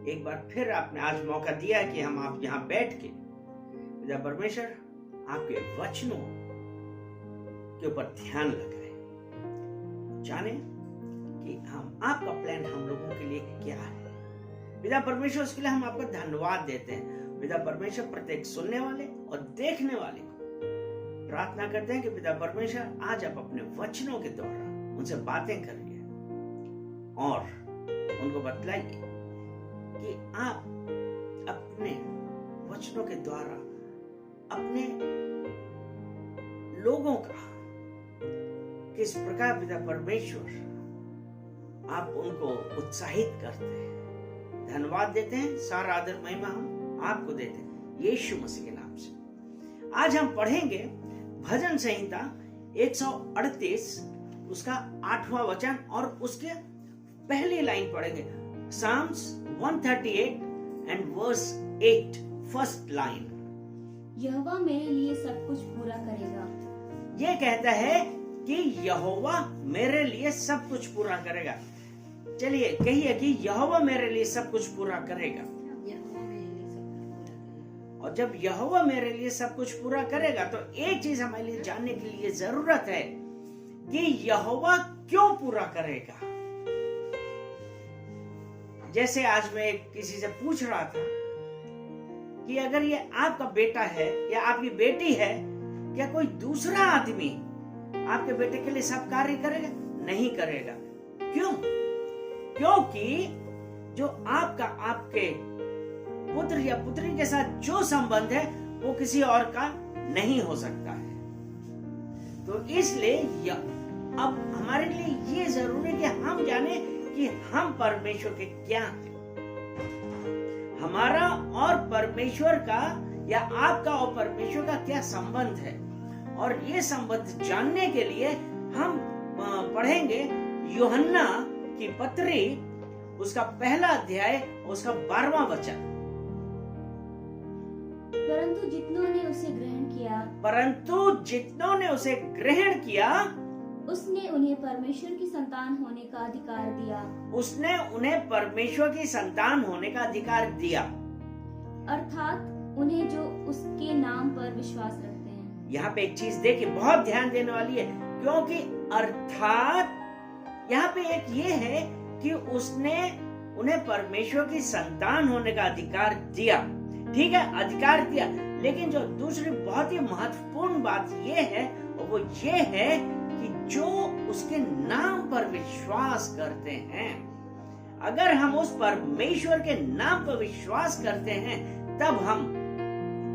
एक बार फिर आपने आज मौका दिया कि हम आप यहाँ बैठ के पिता परमेश्वर आपके वचनों के ऊपर ध्यान लगाए, जाने कि हम आपका प्लान हम लोगों के लिए क्या है। पिता परमेश्वर, उसके लिए हम आपका धन्यवाद देते हैं। पिता परमेश्वर, प्रत्येक सुनने वाले और देखने वाले को प्रार्थना करते हैं कि पिता परमेश्वर आज आप अपने वचनों के द्वारा उनसे बातें करिए और उनको बतलाइए कि आप अपने वचनों के द्वारा अपने लोगों का किस प्रकार पिता परमेश्वर आप उनको उत्साहित करते हैं। धन्यवाद देते हैं, सारा आदर महिमा हम आपको देते हैं यीशु मसीह के नाम से। आज हम पढ़ेंगे भजन संहिता 138 उसका 8वां वचन और उसके पहली लाइन पढ़ेंगे। Psalms 138 and verse 8 first line. यहोवा मेरे लिए सब कुछ पूरा करेगा। ये कहता है कि यहोवा मेरे लिए सब कुछ पूरा करेगा। चलिए कहिए कि यहोवा मेरे लिए सब कुछ पूरा करेगा। और जब यहोवा मेरे लिए सब कुछ पूरा करेगा तो एक चीज हमारे लिए जानने के लिए जरूरत है कि यहोवा क्यों पूरा करेगा। जैसे आज मैं किसी से पूछ रहा था कि अगर ये आपका बेटा है या आपकी बेटी है, क्या कोई दूसरा आदमी आपके बेटे के लिए सब कार्य करेगा? नहीं करेगा। क्यों? क्योंकि जो आपका आपके पुत्र या पुत्री के साथ जो संबंध है वो किसी और का नहीं हो सकता है। तो इसलिए अब हमारे लिए ये जरूरी है कि हम जाने कि हम परमेश्वर के क्या हैं। हमारा और परमेश्वर का या आपका और परमेश्वर का क्या संबंध है, और ये संबंध जानने के लिए हम पढ़ेंगे यूहन्ना की पत्री उसका पहला अध्याय उसका 12वां वचन। परंतु जितनों ने उसे ग्रहण किया उसने उन्हें परमेश्वर की संतान होने का अधिकार दिया। उसने उन्हें परमेश्वर की संतान होने का अधिकार दिया, अर्थात उन्हें जो उसके नाम पर विश्वास रखते हैं। यहाँ पे एक चीज देखिए, बहुत ध्यान देने वाली है, क्योंकि अर्थात यहाँ पे एक ये है कि उसने उन्हें परमेश्वर की संतान होने का अधिकार दिया। ठीक है, अधिकार दिया, लेकिन जो दूसरी बहुत ही महत्वपूर्ण बात ये है वो ये है कि जो उसके नाम पर विश्वास करते हैं, अगर हम उस परमेश्वर के नाम पर विश्वास करते हैं तब हम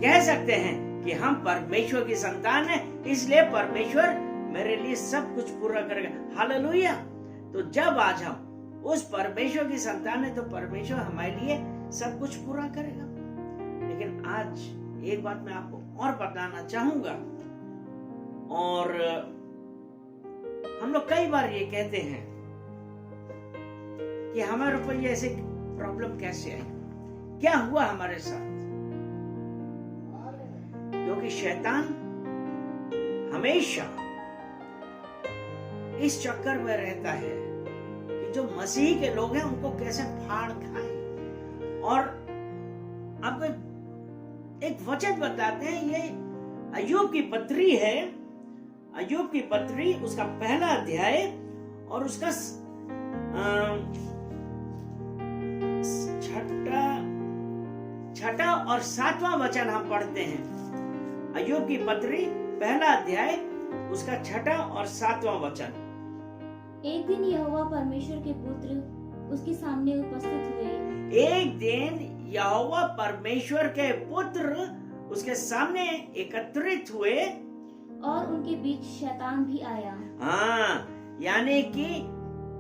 कह सकते हैं कि हम परमेश्वर की संतान हैं, इसलिए परमेश्वर मेरे लिए सब कुछ पूरा करेगा। हालेलुया। तो जब आज हम उस परमेश्वर की संतान है तो परमेश्वर हमारे लिए सब कुछ पूरा करेगा। लेकिन आज एक बात मैं आपको और बताना चाहूंगा, और हम लोग कई बार ये कहते हैं कि हमारे ऊपर ये ऐसे प्रॉब्लम कैसे आई, क्या हुआ हमारे साथ। क्योंकि शैतान हमेशा इस चक्कर में रहता है कि जो मसीह के लोग हैं उनको कैसे फाड़ खाए। और आपको एक वचन बताते हैं, ये अय्यूब की पत्री है, अय्यूब की पत्री उसका पहला अध्याय और उसका छठा और 7वां वचन हम पढ़ते हैं। अय्यूब की पत्री पहला अध्याय उसका 6 और 7वां वचन। एक दिन यहोवा परमेश्वर के पुत्र उसके सामने उपस्थित हुए। एक दिन यहोवा परमेश्वर के पुत्र उसके सामने एकत्रित हुए और उनके बीच शैतान भी आया। हाँ, यानी कि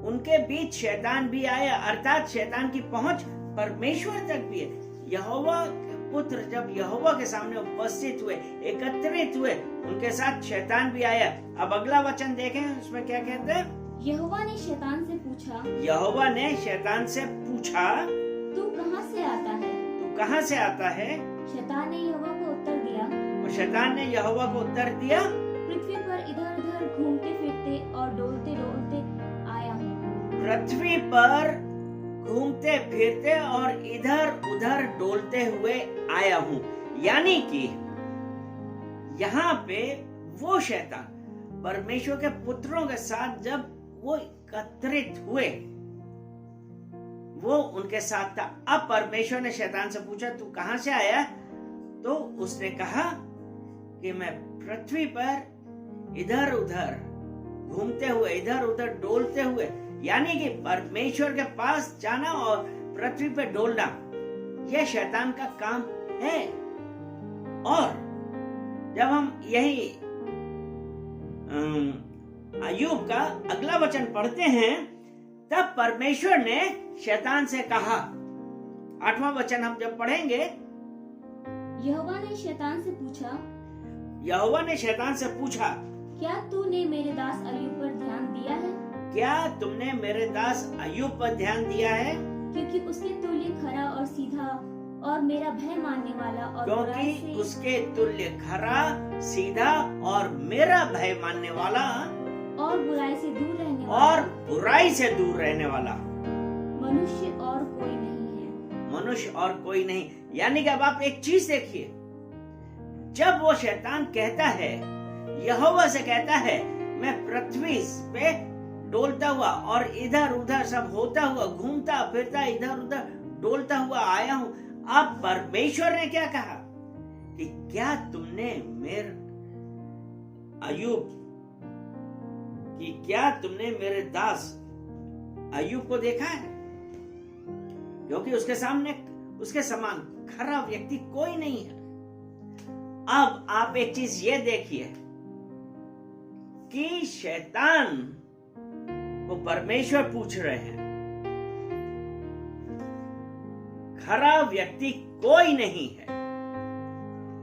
उनके बीच शैतान भी आया, अर्थात शैतान की पहुंच परमेश्वर तक भी है। यहोवा के पुत्र जब यहोवा के सामने उपस्थित हुए, एकत्रित हुए, उनके साथ शैतान भी आया। अब अगला वचन देखें, उसमें क्या कहते हैं। यहोवा ने शैतान से पूछा, यहोवा ने शैतान से पूछा, तू कहाँ से आता है? तू कहाँ से आता है? शैतान ने यहोवा को उत्तर दिया, और शैतान ने यहोवा को उत्तर दिया, पृथ्वी पर इधर उधर घूमते फिरते और डोलते डोलते आया हूँ। पृथ्वी पर घूमते फिरते और इधर उधर डोलते हुए आया हूं। यानी कि यहाँ पे वो शैतान परमेश्वर के पुत्रों के साथ जब वो एकत्रित हुए, वो उनके साथ था। अब परमेश्वर ने शैतान से पूछा, तू कहां से आया? तो उसने कहा कि मैं पृथ्वी पर इधर उधर घूमते हुए, इधर उधर डोलते हुए, यानी कि परमेश्वर के पास जाना और पृथ्वी पर डोलना, यह शैतान का काम है। और जब हम यही अय्यूब का अगला वचन पढ़ते हैं, तब परमेश्वर ने शैतान से कहा, 8वां वचन हम जब पढ़ेंगे, यहोवा ने शैतान से पूछा, यहोवा ने शैतान से पूछा, क्या तूने मेरे दास अय्यूब पर ध्यान दिया है? क्या तुमने मेरे दास अय्यूब पर ध्यान दिया है? क्योंकि उसके तुल्य खरा और सीधा और मेरा भय मानने वाला और बुराई क्योंकि से उसके तुल्य खरा, सीधा और मेरा भय मानने वाला और बुराई से दूर रहने वाला और बुराई से दूर रहने वाला मनुष्य और कोई नहीं है। मनुष्य और कोई नहीं। यानी कि अब आप एक चीज देखिए, जब वो शैतान कहता है, यहोवा से कहता है, मैं पृथ्वी पे डोलता हुआ और इधर उधर सब होता हुआ, घूमता फिरता इधर उधर डोलता हुआ आया हूं। अब परमेश्वर ने क्या कहा कि क्या तुमने मेरे अय्यूब कि क्या तुमने मेरे दास अय्यूब को देखा है? क्योंकि उसके सामने उसके समान खरा व्यक्ति कोई नहीं है। अब आप एक चीज ये देखिए कि शैतान को परमेश्वर पूछ रहे हैं, खरा व्यक्ति कोई नहीं है।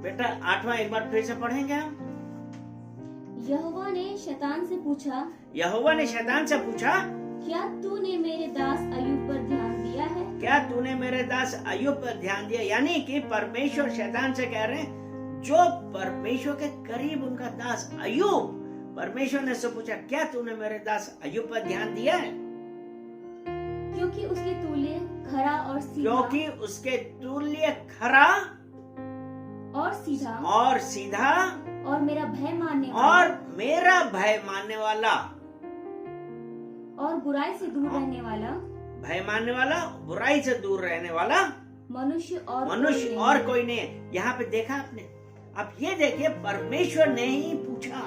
बेटा 8वां एक बार फिर से पढ़ेंगे हम। यहोवा ने शैतान से पूछा, यहोवा ने शैतान से पूछा, क्या तूने मेरे दास अय्यूब पर ध्यान दिया है? क्या तूने मेरे दास अय्यूब पर ध्यान दिया? यानी कि परमेश्वर शैतान से कह रहे हैं, जो परमेश्वर के करीब उनका दास अय्यूब, परमेश्वर ने से पूछा, क्या तूने मेरे दास अय्यूब पर ध्यान दिया है? क्योंकि उसके तुल्य खरा और सीधा क्योंकि उसके तुल्य खरा और सीधा और मेरा भय मानने वाला और मेरा भय मानने वाला और बुराई से दूर रहने वाला, भय मानने वाला, बुराई से दूर रहने वाला मनुष्य और कोई नहीं है। यहाँ पे देखा आपने? अब ये देखिए, परमेश्वर ने ही पूछा।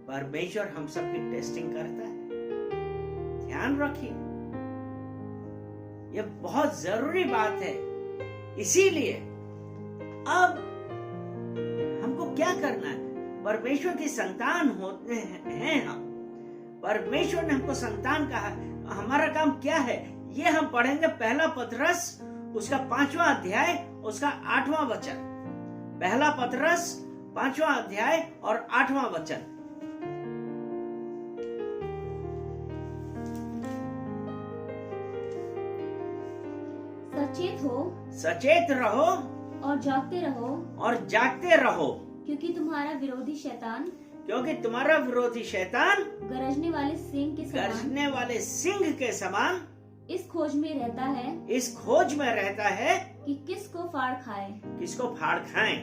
परमेश्वर हम सबकी टेस्टिंग करता है, ध्यान रखिए, यह बहुत जरूरी बात है। इसीलिए अब हमको क्या करना है? परमेश्वर की संतान होते हैं हम। परमेश्वर ने हमको संतान कहा, हमारा काम क्या है ये हम पढ़ेंगे। पहला पतरस उसका 5वां अध्याय उसका 8वां वचन। पहला पतरस 5वां अध्याय और 8वां वचन। सचेत रहो और जागते रहो क्योंकि तुम्हारा विरोधी शैतान गरजने वाले सिंह के समान इस खोज में रहता है कि किसको फाड़ खाए।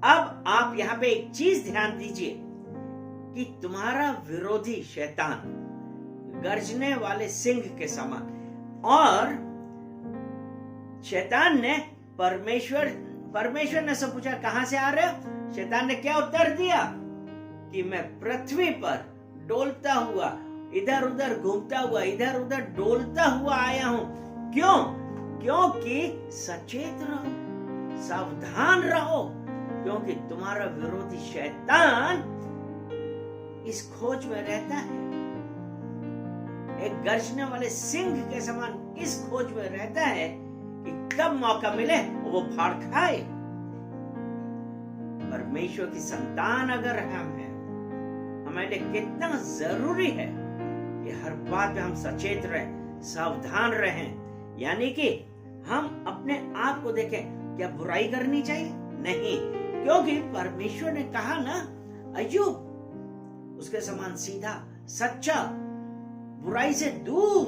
अब आप यहाँ पे एक चीज ध्यान दीजिए कि तुम्हारा विरोधी शैतान गरजने वाले सिंह के समान, और शैतान ने परमेश्वर ने से पूछा, कहां से आ रहे हो? शैतान ने क्या उत्तर दिया कि मैं पृथ्वी पर डोलता हुआ, इधर उधर घूमता हुआ, इधर उधर डोलता हुआ आया हूं। क्यों? क्योंकि सचेत रहो, सावधान रहो, क्योंकि तुम्हारा विरोधी शैतान इस खोज में रहता है, एक गरजने वाले सिंह के समान इस खोज में रहता है कि कब मौका मिले वो फाड़ खाए। परमेश्वर की संतान अगर हम हैं, हमारे लिए कितना जरूरी है कि हर बात में हम सचेत रहें, सावधान रहें। यानी कि हम अपने आप को देखें, क्या बुराई करनी चाहिए? नहीं, क्योंकि परमेश्वर ने कहा ना, अय्यूब उसके समान सीधा, सच्चा, बुराई से दूर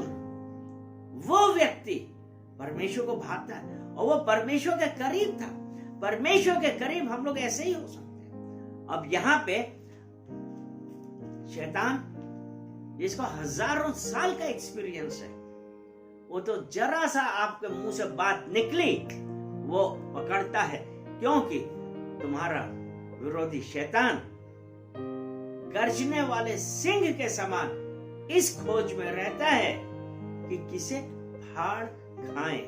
वो व्यक्ति परमेश्वर को भाता है और वो परमेश्वर के करीब था। परमेश्वर के करीब हम लोग ऐसे ही हो सकते हैं। अब यहाँ पे शैतान जिसको हजारों साल का एक्सपीरियंस है, वो तो जरा सा आपके मुंह से बात निकली वो पकड़ता है, क्योंकि तुम्हारा विरोधी शैतान गर्जने वाले सिंह के समान इस खोज में रहता है कि किसे फाड़ खाए।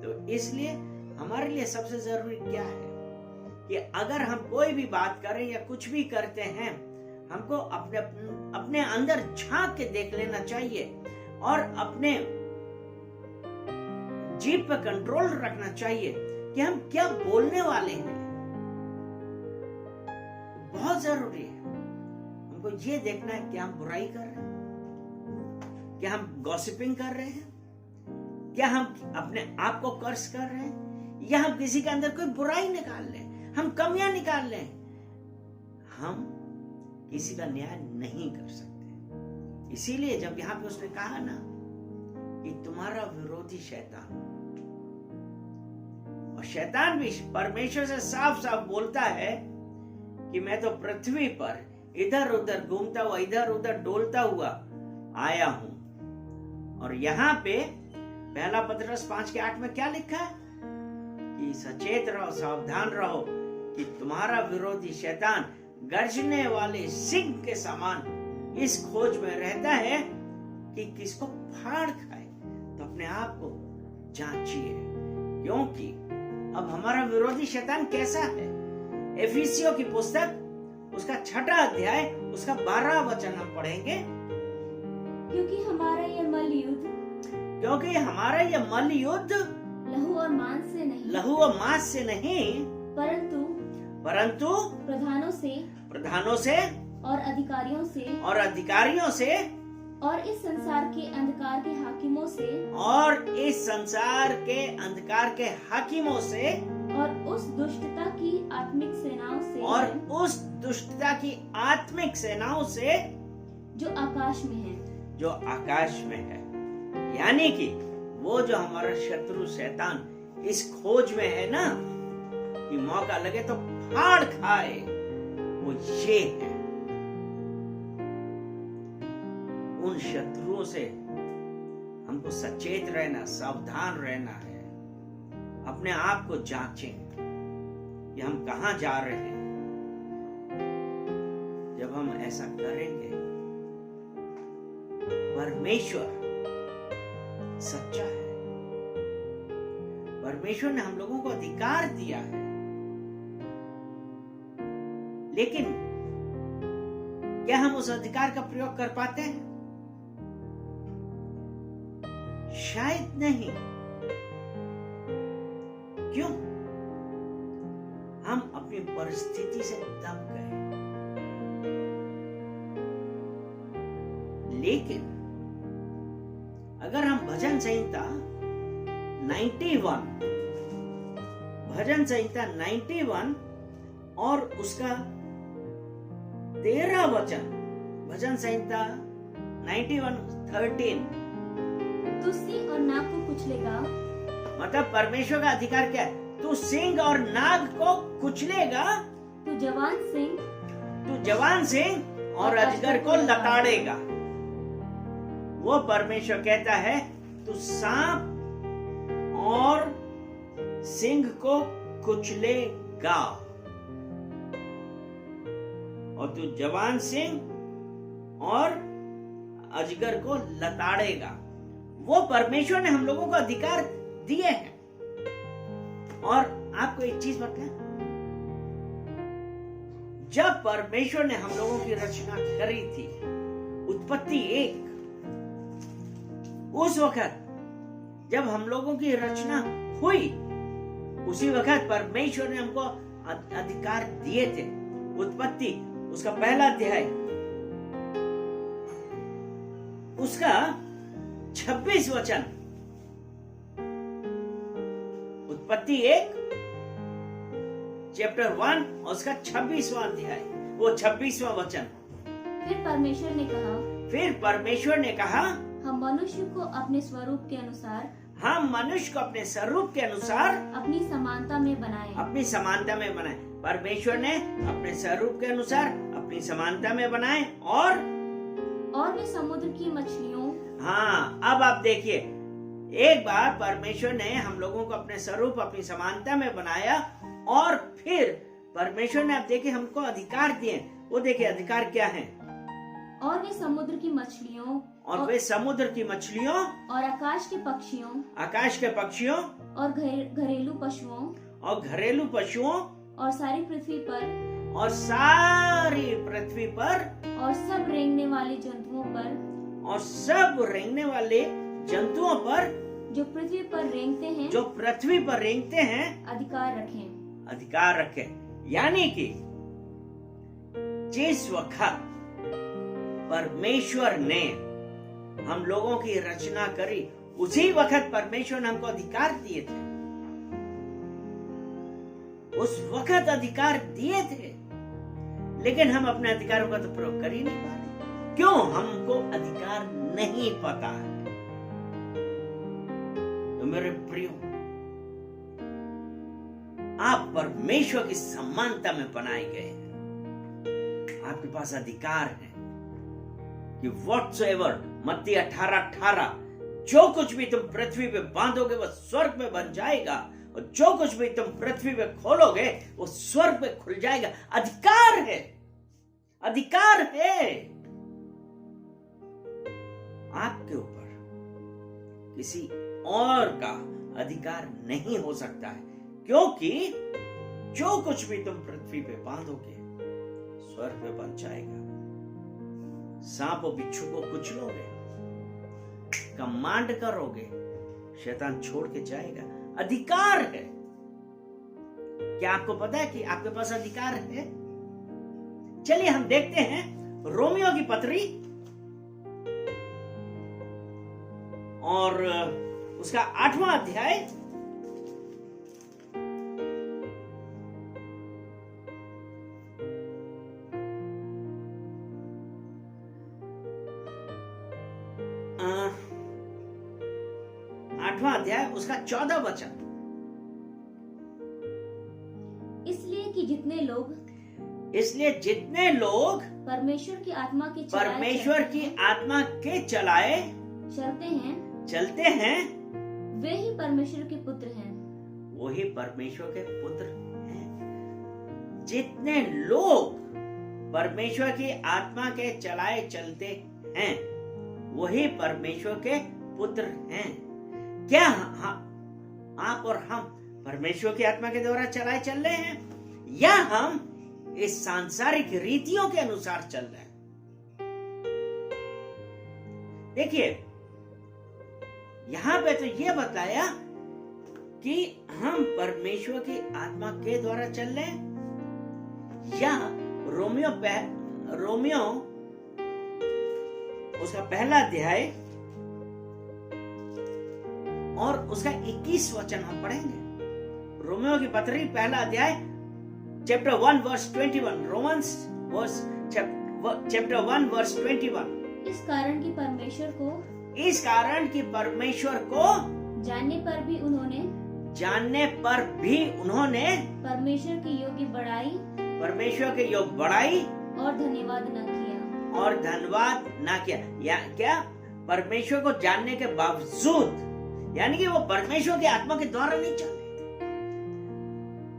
तो इसलिए हमारे लिए सबसे जरूरी क्या है कि अगर हम कोई भी बात करें या कुछ भी करते हैं, हमको अपने अंदर झांक के देख लेना चाहिए और अपने जीभ पर कंट्रोल रखना चाहिए कि हम क्या बोलने वाले हैं। बहुत जरूरी है हमको ये देखना है कि हम बुराई कर रहे हैं, क्या हम गॉसिपिंग कर रहे हैं, क्या हम अपने आप को कर्स कर रहे हैं, या हम किसी के अंदर कोई बुराई निकाल लें, हम कमियां निकाल लें। हम किसी का न्याय नहीं कर सकते। इसीलिए जब यहां पे उसने कहा ना कि तुम्हारा विरोधी शैतान, और शैतान भी परमेश्वर से साफ साफ बोलता है कि मैं तो पृथ्वी पर इधर उधर घूमता हुआ, इधर उधर डोलता हुआ आया हूं। और यहाँ पे पहला पतरस 5:8 में क्या लिखा है कि सचेत रहो, सावधान रहो कि तुम्हारा विरोधी शैतान गर्जने वाले सिंह के समान इस खोज में रहता है कि किसको फाड़ खाए। तो अपने आप को जांचिए, क्योंकि अब हमारा विरोधी शैतान कैसा है। एफिसियों की पुस्तक उसका 6 अध्याय उसका 12 वचन हम पढ़ेंगे। क्योंकि हमारा ये मल युद्ध लहू और मांस से नहीं परंतु प्रधानों से और अधिकारियों से और इस संसार के अंधकार के हाकिमों से और उस दुष्टता की आत्मिक सेनाओं से जो आकाश में है। यानी कि वो जो हमारा शत्रु शैतान इस खोज में है ना कि मौका लगे तो फाड़ खाए, वो ये है। उन शत्रुओं से हमको सचेत रहना, सावधान रहना है। अपने आप को जांचें कि हम कहां जा रहे हैं। जब हम ऐसा करेंगे, परमेश्वर सच्चा है। परमेश्वर ने हम लोगों को अधिकार दिया है, लेकिन क्या हम उस अधिकार का प्रयोग कर पाते हैं? शायद नहीं। क्यों? हम अपनी परिस्थिति से दब गए। लेकिन अगर हम भजन संहिता 91 और उसका 13 वचन, भजन संहिता 91:13, तू सिंह और नाग को कुचलेगा। मतलब परमेश्वर का अधिकार क्या है? तू सिंह और नाग को कुचलेगा, तू जवान सिंह और अजगर को लताड़ेगा। वो परमेश्वर कहता है तू सांप और सिंह को कुचलेगा और तू जवान सिंह और अजगर को लताड़ेगा। वो परमेश्वर ने हम लोगों को अधिकार दिए हैं। और आपको एक चीज बताएं, जब परमेश्वर ने हम लोगों की रचना करी थी, उत्पत्ति 1, उस वक्त जब हम लोगों की रचना हुई, उसी वक्त परमेश्वर ने हमको अधिकार दिए थे। उत्पत्ति उसका 1 अध्याय उसका 26 वचन, उत्पत्ति 1 चैप्टर 1 और उसका 26वां अध्याय, वो 26वां वचन। फिर परमेश्वर ने कहा, फिर परमेश्वर ने कहा, हम मनुष्य को अपने स्वरूप के अनुसार हम मनुष्य को अपने स्वरूप के अनुसार अपनी समानता में बनाए। अपनी समानता में बनाए। परमेश्वर ने अपने स्वरूप के अनुसार अपनी समानता में बनाए। और वे समुद्र की मछलियों, हाँ, अब आप देखिए, एक बार परमेश्वर ने हम लोगों को अपने स्वरूप अपनी समानता में बनाया, और फिर परमेश्वर ने, आप देखिए, हमको अधिकार दिए। वो देखिए अधिकार क्या है। और वे समुद्र की मछलियों, और वे समुद्र की मछलियों, और आकाश के पक्षियों, आकाश के पक्षियों, और घरेलू पशुओं, और घरेलू पशुओं, और सारी पृथ्वी पर, और सारी पृथ्वी पर, और सब रेंगने वाले जंतुओं पर, और सब रेंगने वाले जंतुओं पर, जो पृथ्वी पर रेंगते हैं, जो पृथ्वी पर रेंगते हैं, अधिकार रखें। अधिकार रखें। यानी कि जिस वक्त परमेश्वर ने हम लोगों की रचना करी, उसी वक्त परमेश्वर ने हमको अधिकार दिए थे। उस वक्त अधिकार दिए थे, लेकिन हम अपने अधिकारों का तो प्रयोग कर ही नहीं पा रहे। क्यों? हमको अधिकार नहीं पता है। तो मेरे प्रियो, आप परमेश्वर की समानता में बनाए गए हैं। आपके पास अधिकार है कि whatsoever, मत्ती 18:18, जो कुछ भी तुम पृथ्वी पे बांधोगे वो स्वर्ग में बन जाएगा, और जो कुछ भी तुम पृथ्वी पे खोलोगे वो स्वर्ग में खुल जाएगा। अधिकार है, अधिकार है। आपके ऊपर किसी और का अधिकार नहीं हो सकता है, क्योंकि जो कुछ भी तुम पृथ्वी पे बांधोगे स्वर्ग में बन जाएगा। सांप और बिच्छू को कुचलोगे, कमांड करोगे, शैतान छोड़ के जाएगा। अधिकार है। क्या आपको पता है कि आपके पास अधिकार है? चलिए हम देखते हैं रोमियो की पत्री और उसका 8वां अध्याय, उसका 14 वचन। इसलिए जितने लोग परमेश्वर की आत्मा के चलाए चलते हैं, वे ही परमेश्वर के पुत्र हैं। वही परमेश्वर के पुत्र हैं। जितने लोग परमेश्वर की आत्मा के चलाए चलते हैं, वही परमेश्वर के पुत्र हैं। क्या आप और हम परमेश्वर की आत्मा के द्वारा चलाए चल रहे हैं, या हम इस सांसारिक रीतियों के अनुसार चल रहे हैं? देखिए, यहां पे तो यह बताया कि हम परमेश्वर की आत्मा के द्वारा चल रहे हैं, या रोमियो उसका पहला अध्याय और उसका 21 वचन हम पढ़ेंगे। रोमियो की पत्री पहला अध्याय chapter 1 verse 21। Romans chapter 1 verse 21। इस कारण कि परमेश्वर को जानने पर भी उन्होंने परमेश्वर के योग बढ़ाई और धन्यवाद न किया। या क्या? परमेश्वर को जानने के बावजूद, यानी कि वो परमेश्वर की आत्मा के द्वारा नहीं चल रहे थे।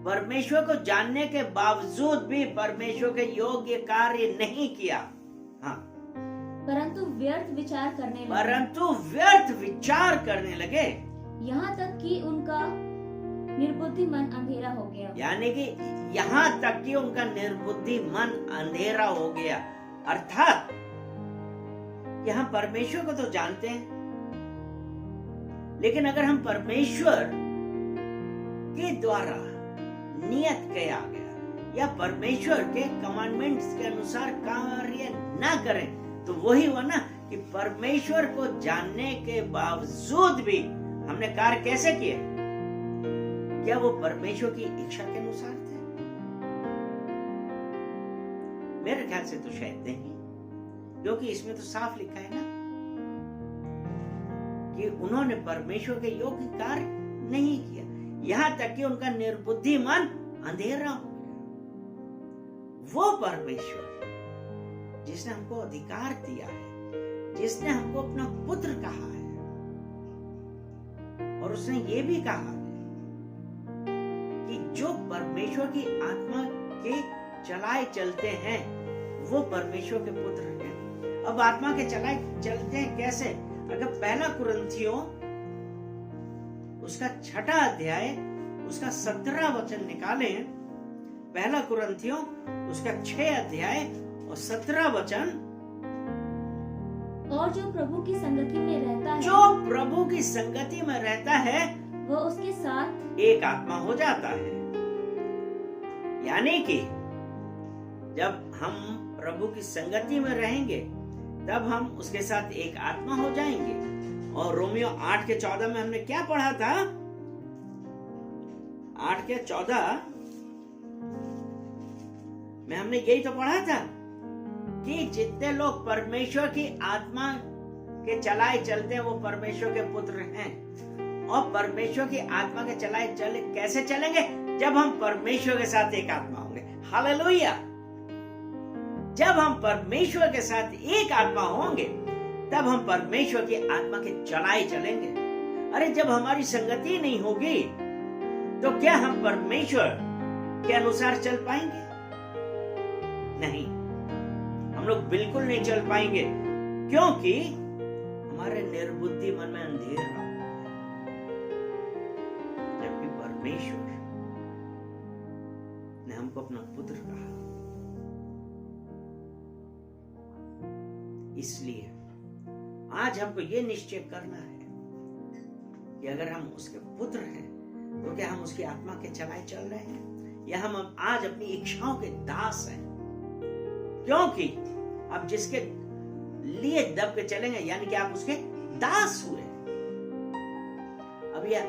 परमेश्वर को जानने के बावजूद भी परमेश्वर के योग्य कार्य नहीं किया। हाँ, परंतु व्यर्थ विचार करने लगे, यहाँ तक कि उनका निर्बुद्धि मन अंधेरा हो गया। यानी कि यहाँ तक कि उनका निर्बुद्धि मन अंधेरा हो गया। अर्थात कि हम परमेश्वर को तो जानते हैं, लेकिन अगर हम परमेश्वर के द्वारा नियत किया गया या परमेश्वर के कमांडमेंट्स के अनुसार कार्य ना करें, तो वही हुआ ना कि परमेश्वर को जानने के बावजूद भी हमने कार्य कैसे किए? क्या वो परमेश्वर की इच्छा के अनुसार थे? मेरे ख्याल से तो शायद नहीं। क्योंकि इसमें तो साफ लिखा है ना कि उन्होंने परमेश्वर के योग्य कार्य नहीं किया, यहां तक कि उनका निर्बुद्धि मन अंधेरा हो गया। वो परमेश्वर जिसने हमको अधिकार दिया है, जिसने हमको अपना पुत्र कहा है, और उसने ये भी कहा है कि जो परमेश्वर की आत्मा के चलाए चलते हैं वो परमेश्वर के पुत्र हैं। अब आत्मा के चलाए चलते हैं कैसे? अगर पहला कुरिन्थियों उसका 6 अध्याय उसका 17 वचन निकालें, पहला कुरिन्थियों उसका 6 अध्याय और 17 वचन, और जो प्रभु की संगति में रहता है, जो प्रभु की संगति में रहता है वो उसके साथ एक आत्मा हो जाता है। यानी कि जब हम प्रभु की संगति में रहेंगे तब हम उसके साथ एक आत्मा हो जाएंगे। और रोमियो 8:14 में हमने क्या पढ़ा था? 8:14 में हमने यही तो पढ़ा था कि जितने लोग परमेश्वर की आत्मा के चलाए चलते हैं वो परमेश्वर के पुत्र हैं। और परमेश्वर की आत्मा के चलाए चले कैसे चलेंगे? जब हम परमेश्वर के साथ एक आत्मा होंगे। हालेलुया! जब हम परमेश्वर के साथ एक आत्मा होंगे तब हम परमेश्वर की आत्मा के चलाए चलेंगे। अरे जब हमारी संगति नहीं होगी तो क्या हम परमेश्वर के अनुसार चल पाएंगे? नहीं, हम लोग बिल्कुल नहीं चल पाएंगे, क्योंकि हमारे निर्बुद्धि मन में अंधेरा है। जबकि परमेश्वर ने हमको अपना पुत्र कहा। इसलिए आज हमको ये निश्चय करना है कि अगर हम उसके पुत्र हैं तो क्या हम उसकी आत्मा के चलाए चल रहे हैं, या हम आज अपनी इच्छाओं के दास हैं? क्योंकि आप जिसके लिए दब के चलेंगे यानी कि आप उसके दास हुए। अब यह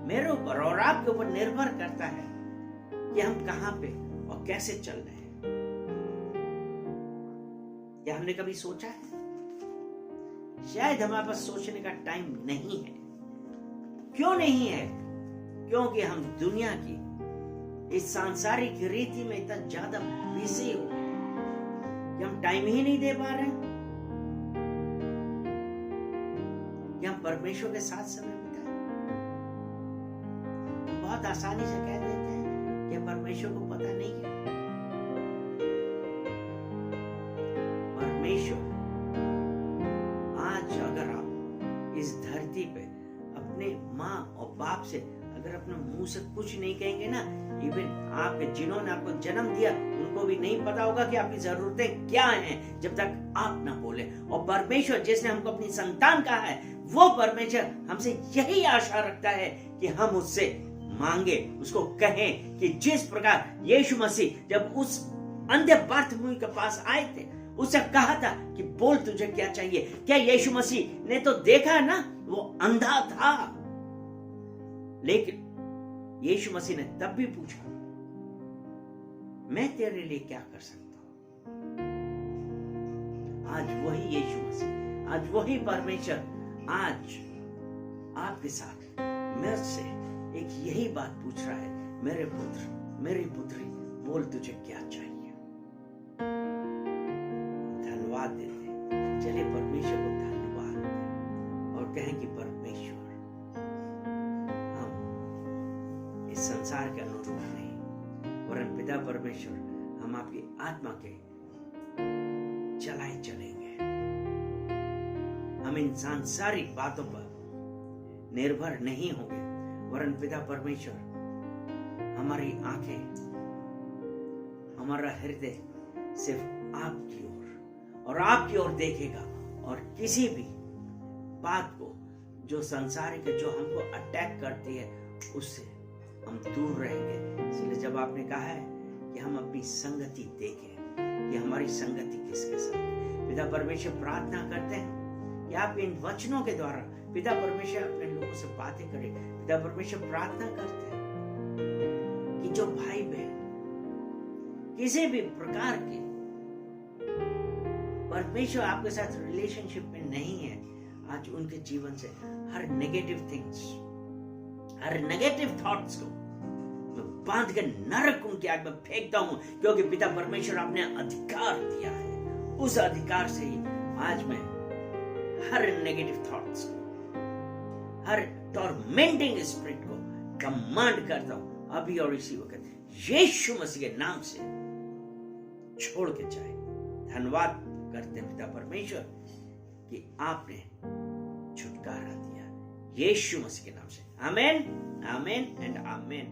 मेरे ऊपर और आपके ऊपर निर्भर करता है कि हम कहां पे और कैसे चल रहे हैं। क्या हमने कभी सोचा है? शायद हमारे पास सोचने का टाइम नहीं है। क्यों नहीं है? क्योंकि हम दुनिया की इस सांसारिक रीति में इतना ज्यादा बिजी हो कि हम टाइम ही नहीं दे पा रहे हैं कि हम परमेश्वर के साथ समय बिताएं। हम बहुत आसानी से कह देते हैं कि परमेश्वर को पता नहीं है। परमेश्वर आज अगर आप इस धरती पे अपने माँ और बाप से अगर अपने मुंह से कुछ नहीं कहेंगे ना, इवन आपके जिन्होंने आपको जन्म दिया उनको भी नहीं पता होगा कि आपकी जरूरतें क्या हैं जब तक आप ना बोले। और परमेश्वर जिसने हमको अपनी संतान कहा है वो परमेश्वर हमसे यही आशा रखता है कि हम उससे मांगे, उसको कहें कि जिस प्रकार यीशु मसीह जब उस अंधे बार्थमुई के पास आए थे उससे कहा था कि बोल तुझे क्या चाहिए। क्या यीशु मसीह ने तो देखा ना, वो अंधा था, लेकिन यीशु मसीह ने तब भी पूछा मैं तेरे लिए क्या कर सकता हूं। आज वही यीशु मसीह, आज वही परमेश्वर आज आपके साथ मेरे से एक यही बात पूछ रहा है, मेरे पुत्र मेरी पुत्री बोल तुझे क्या चाहिए। धन्यवाद देते, चलिए परमेश्वर को धन्यवाद दें और कहें कि परमेश्वर हम इस संसार के अनुरूप नहीं वरन पिता परमेश्वर हम आपकी आत्मा के चलाए चलेंगे। हम इन सांसारिक बातों पर निर्भर नहीं होंगे वरन पिता परमेश्वर हमारी आंखें हमारा हृदय सिर्फ आपकी ओर और आपकी ओर देखेगा और किसी भी बात को जो संसारिक है जो हमको अटैक करती है उससे हम दूर रहेंगे। इसलिए जब आपने कहा है कि हम अपनी संगति देखें कि हमारी संगति किसके साथ है, पिता परमेश्वर प्रार्थना करते हैं कि आप इन वचनों के द्वारा पिता परमेश्वर अपने लोगों से बातें करें। पिता परमेश्वर प्रार्थना करते हैं कि जो भाई बहन किसी भी प्रकार के परमेश्वर आपके साथ रिलेशनशिप में नहीं है, आज उनके जीवन से हर नेगेटिव थिंग्स, हर नेगेटिव थॉट्स को मैं बांध के नरक उनके आग में फेंकता हूं, क्योंकि पिता परमेश्वर आपने अधिकार दिया है। उस अधिकार से ही आज मैं हर नेगेटिव थॉट्स को, हर टॉर्मेंटिंग स्पिरिट को कमांड करता हूं अभी और इसी वक्त यीशु मसीह के नाम से छोड़ के जाए। धन्यवाद करते हैं पिता परमेश्वर कि आपने छुटकारा दिया यीशु मसीह के नाम से। आमीन, आमीन एंड आमीन।